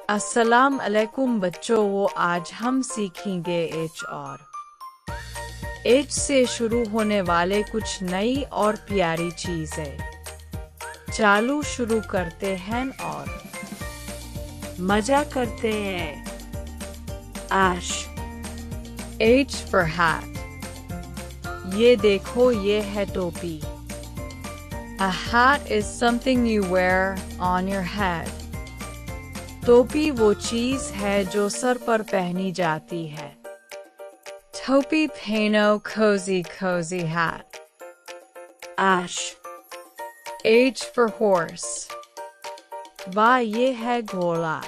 अस्सलाम अलैकुम बच्चों, आज हम सीखेंगे एच और एच से शुरू होने वाले कुछ नई और प्यारी चीजें। चालू शुरू करते हैं और मजा करते हैं। Ash, H for hat। ये देखो, ये है टोपी। A hat is something you wear on your head। टोपी वो चीज है जो सर पर पहनी जाती है। Topi pano, cozy, cozy hat। Ash, H for horse। वाह, ये है घोड़ा।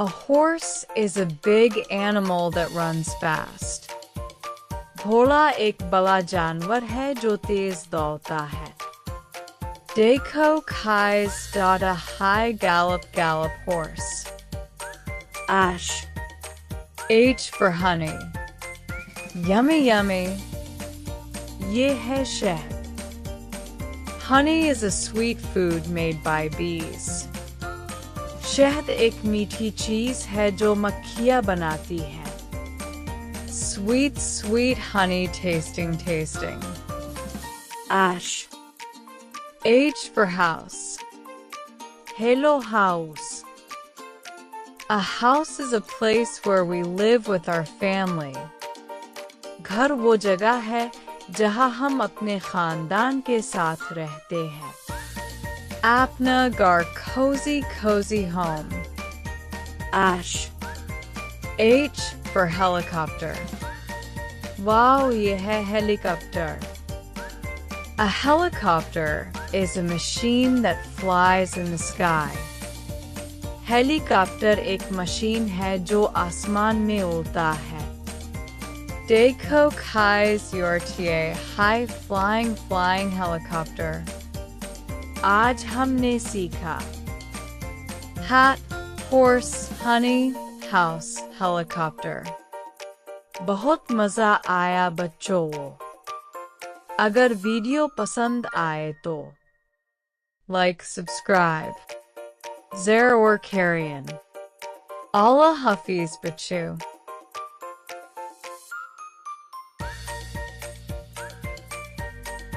A horse is a big animal that runs fast। घोड़ा एक बड़ा जानवर है जो तेज दौड़ता है। Deko Kai's a high gallop horse। Ash, H for honey। Yummy yummy। ये है शहद। Honey is a sweet food made by bees। शहद एक मीठी चीज है जो मक्खियाँ बनाती है। Sweet sweet honey tasting tasting। Ash, H for house। Hello house। A house is a place where we live with our family। घर वो जगह है जहाँ हम अपने खानदान के साथ रहते हैं। अपना घर cozy cozy home। Ash, H for helicopter। Wow, ये है helicopter. A helicopter is a machine that flies in the sky। Helicopter एक मशीन है जो आसमान में उड़ता है। Deko Kai's URTA high flying helicopter। आज हमने सीखा hat, horse, honey, house, helicopter। बहुत मजा आया बच्चों। अगर वीडियो पसंद आए तो लाइक, सब्सक्राइब, ज़र और कैरियन। अल्लाह हाफिज बच्चों।